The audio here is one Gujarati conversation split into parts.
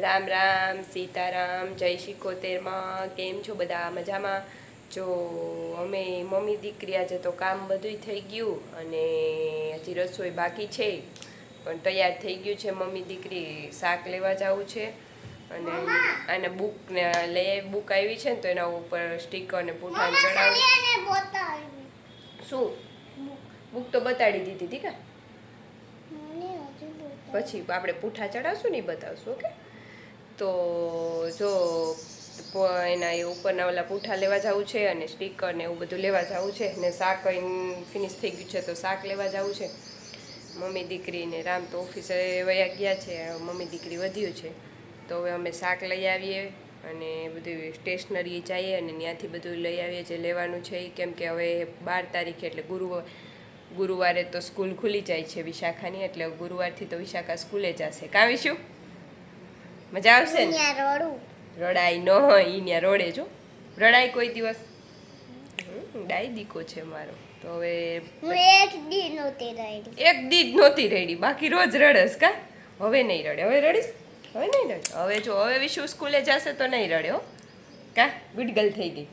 રામ રામ સીતારામ જય શિકોતેરમાં કેમ છો બધા મજામાં? જો અમે મમ્મી દીકરી આજે તો કામ બધું થઈ ગયું અને હજી રસોઈ બાકી છે પણ તૈયાર થઈ ગયું છે. મમ્મી દીકરી શાક લેવા જવું છે અને આને બુક આવી છે ને તો એના ઉપર સ્ટીકર ને પૂઠાણ ચડાવી. શું બુક તો બતાડી દીધી હતી કા? પછી આપણે પૂઠા ચડાવશું ને બતાવશું. ઓકે, તો જો એના એ ઉપરના ઓલા પૂઠા લેવા જવું છે અને સ્ટીકર ને એવું બધું લેવા જવું છે ને શાક ફિનિશ થઈ ગયું છે તો શાક લેવા જવું છે. મમ્મી દીકરીને રામ તો ઓફિસે વયા ગયા છે, મમ્મી દીકરી વધ્યું છે તો હવે અમે શાક લઈ આવીએ અને બધું સ્ટેશનરી જઈએ અને ત્યાંથી બધું લઈ આવીએ જે લેવાનું છે. કેમ કે હવે 12 તારીખે એટલે ગુરુવારે તો સ્કૂલ ખુલી જાય છે વિશાખાની, એટલે ગુરુવારથી તો વિશાખા સ્કૂલે જશે. કાવીશું મજા આવશે ને? રડાઈ ન હોય ઈ ત્યાં રોડે જો રડાઈ કોઈ દિવસ. ડાઈ દીકો છે મારો. તો હવે એક દી નહોતી રેડી, બાકી રોજ રડસ કા? હવે નહીં રડે. હવે રડીશ? હવે નહીં રડે. હવે જો હવે વિશુ સ્કૂલે જશે તો નહીં રડે હો કા? ગુડ ગર્લ થઈ ગઈ.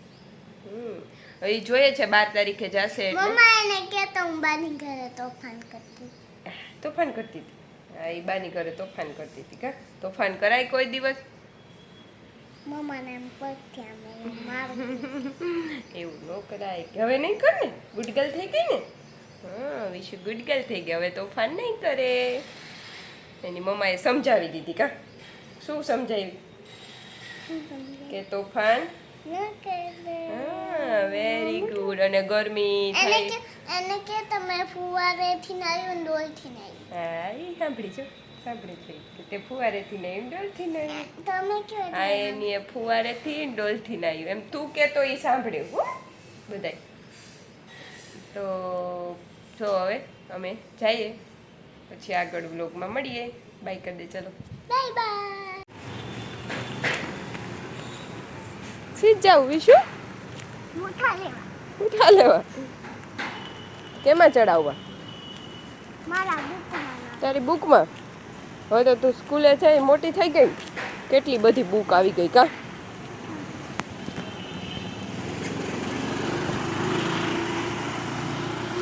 હવે જોઈએ છે 12 તારીખે જશે એટલે મમ્મા એને કે તો હું બાની ઘરે તોફાન કરતી હતી. હા, એ બાની ઘરે તોફાન કરતી હતી કા? તોફાન કરાય કોઈ દિવસ? મમ્માને એમ પથ્યા મારું એવું ન કરાય. હવે નહીં કર ને, ગુડ ગર્લ થઈ ગઈ ને. હા, વિશુ ગુડ ગર્લ થઈ ગઈ, હવે તોફાન નહીં કરે. એની મમ્માએ સમજાવી દીધી કા? શું સમજાવી? કે તોફાન વેરી ગુડ. અને ગરમી થાય એને કે તમે ફુવારેથી નાયું ને ડોલથી નાયું. હા, એ સાંભળી છે કે તે ફુવારેથી નાયું ડોલથી નાયું. તમે કયો? હા, એની ફુવારેથી ડોલથી નાયું એમ તું કહેતો એ સાંભળ્યું હો બધાય. તો જો હવે અમે જઈએ, પછી આગળ વ્લોગમાં મળીએ. બાય કરી દે. ચલો બાય બાય. સીધ જાવ વિશુ? મુઠા લેવા. કેમાં ચડાવવા? મારા બુકમાં. તારી બુકમાં? હવે તો તું સ્કૂલે છે મોટી થઈ ગઈ, કેટલી બધી બુક આવી ગઈ કા?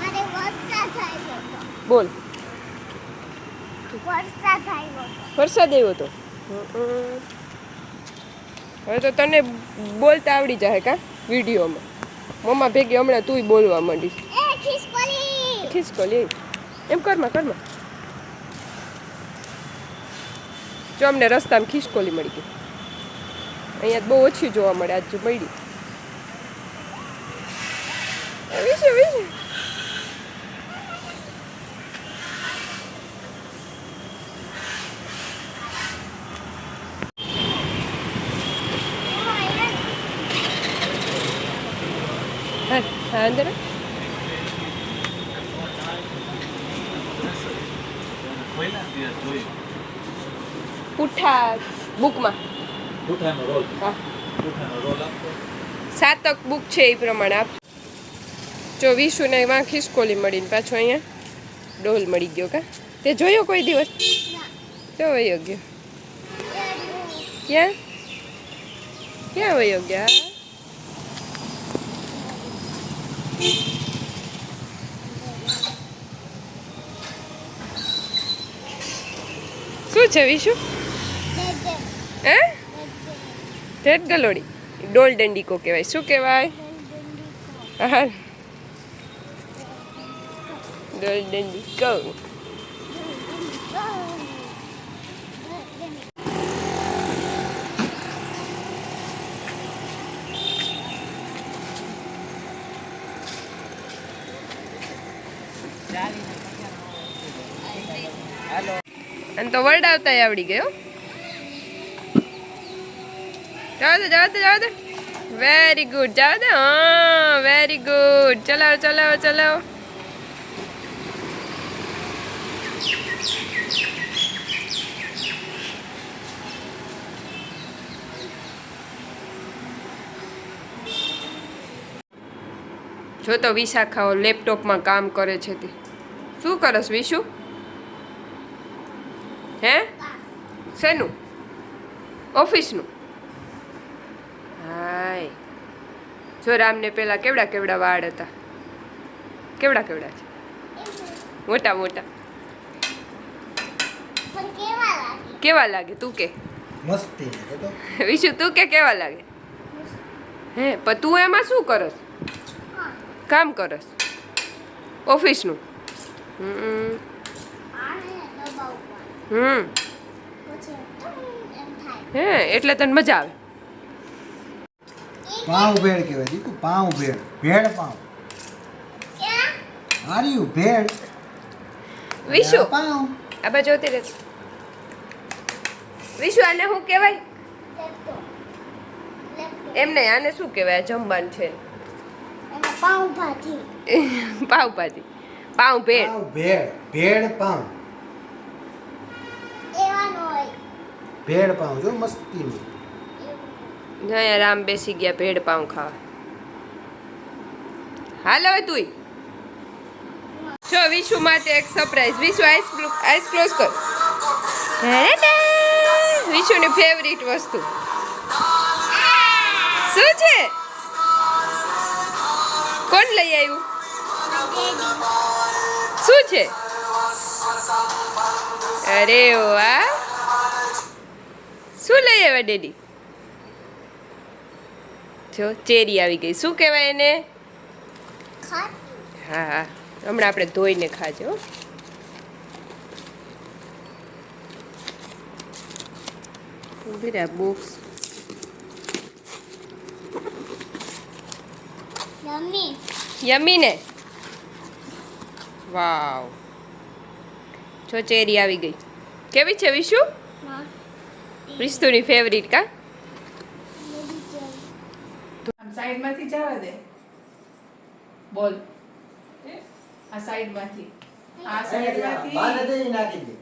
મારે વરસાદ આવ્યો હતો. બોલ. વરસાદ વરસાદ આવ્યો હતો. આવ્યો તો હવે તો તને બોલતા આવડી જાય કા વિડીયોમાં? મમ્મા ભેગી હમણાં તુંય બોલવા માંડીશ. ખિસકોલી એમ કરમાં. જો અમને રસ્તામાં ખિસકોલી મળી ગઈ. અહીંયા બહુ ઓછી જોવા મળે, આજ જો મળી. વિશે હા અંદર પૂઠા બુકમાં હા 7 બુક છે એ પ્રમાણે આપ. જો વિશુને એમાં ખિસકોલી મળીને પાછો અહીંયા ડોલ મળી ગયો કા? તે જોયો કોઈ દિવસ? તો વયો ગયો. ક્યાં વયો ગયા? શું છે વિશુ? હે? રેડ ગલોડી? ડોલ દંડીકો કહેવાય. શું કહેવાય? હા, ડોલ દંડીકો. અને તો વરડાવતા આવડી ગયો. જવા દે. Very good. જવા દે. હા, વેરી ગુડ. ચલાવો. જો તો વિશાખાઓ લેપટોપમાં કામ કરે છે. તે શું કરસ વિશુ? હે? શેનું? ઓફિસનું હાય જો રામને પેલા કેવડા કેવડા વાળ હતા કેવડા કેવડા છે મોટા મોટા પણ કેવા લાગે કેવા લાગે તું કે મસ્તી તો વિશુ તું કે કેવા લાગે હે પણ તું એમાં શું કરસ હા કામ કરસ ઓફિસનું હમ આને દબાવવા પછી એમ થાય હે એટલે તને મજા આવે પાઉં ભેળ કહેવાય દીકુ પાઉં ભેળ ભેળ પાઉં ક્યાં આર્યું ભેળ વિશુ પાઉં આ બાજુ જોતી રહે વિશુ આને શું કહેવાય લેપટોપ લેપટોપ એમ નહીં આને શું કહેવાય આ જમવાનું છે અને પાઉં ભાજી પાવભાજી પાઉં ભેળ પાઉં ભેળ ભેળ પાઉં એવાનો હોય ભેળ પાઉં જો મસ્તીનું એવું. અહીંયા રામ બેસી ગયા ભેળ પાઉં ખાવા હાલ હવે તુંય જો વિશુ માટે એક સરપ્રાઈઝ વિશુ આઈસ ક્લોઝ કર વિશુની ફેવરિટ વસ્તુ શું છે કોણ લઈ આવ્યું શું છે અરે વાહ શું લઈ આવ્યા ડેડી જો ચેરી આવી ગઈ શું કહેવાય એને ખાટી હા હા હમણાં આપણે ધોઈને ખાજો હો. ઊભી રહે બુક્સ યમ્મી યમી ને વાવ જો ચેરી આવી ગઈ કેવી છે વિશુ વિશુની ફેવરિટ કા આમ સાઈડમાંથી જવા દે બોલ આ સાઈડમાંથી આ સાઈડમાંથી બાને દઈ નાખી દે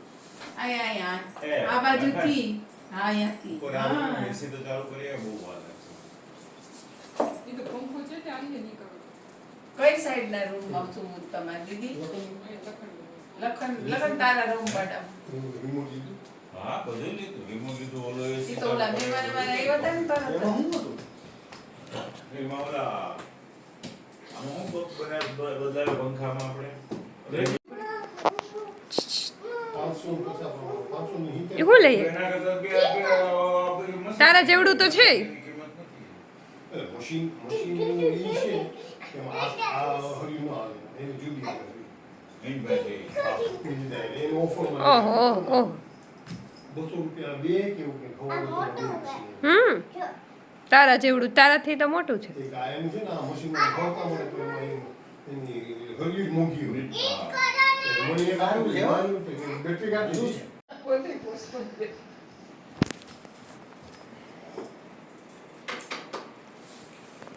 અહીંયા આ બાજુથી હા અહીંયાથી હા કઈ સાઈડના રૂમમાં છું હું તમારી દીદી લખન તારા રૂમ પાડા હા બધું લીધું રિમોટ લીધું ઓલો એ તો ઓલા મહેમાન મારા આવ્યા હતા ને તરત એમાં શું હતું એમાં ઓલા આમાં હું બોક્સ બનાવી વધારે પંખામાં આપણે એ શું લઈએ એના કરતા બે તારા જેવડું તો છે મશીન ઈ છે કે આ હરિયું ના આવે એને જુદી આવે નહીં ભાઈ એનો ઓફર ઓહો ઓહો 200 રૂપિયા બે કે એવું કે આ મોટું હમ તારા જેવડું તારાથી તો મોટું છે એક આ એનું છે ને આ મશીનમાં ખોલતા મળે તો એમાં એની હરિયું મોંઘી હોય મને એક સારું છે, હો. આવ્યું કે બેટરી કાઢી છે પોતે પોસ્ટ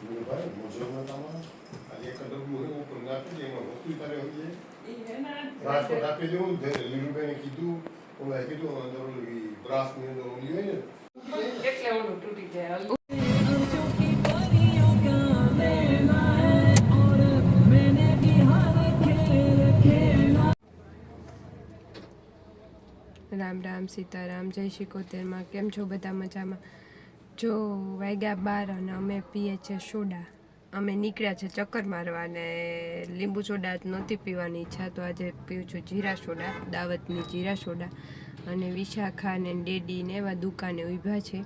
મેં ભાઈ મોજોમાં તમારે આજે એક ડબ્બુ હોય ઉપર નાખી દે એમાં વસ્તુ તારે હોય રાજકોટ આપી દેવું લીલુભાઈને કીધું ઓલા કીધું અંદર ઓલી બ્રાસની અંદર ઓલી હોય ને એટલે ઓલું તૂટી જાય રામ રામ સીતારામ જય શિકોતેરમાં કેમ છો બધા મજામાં જો વાગ્યા 12 અને અમે પીએ છે સોડા અમે નીકળ્યા છે ચક્કર મારવા અને લીંબુ સોડા નહોતી પીવાની ઈચ્છા તો આજે પીવું છું જીરા સોડા દાવતની જીરા સોડા અને વિશાખા ને ડેડી ને એવા દુકાને ઊભા છે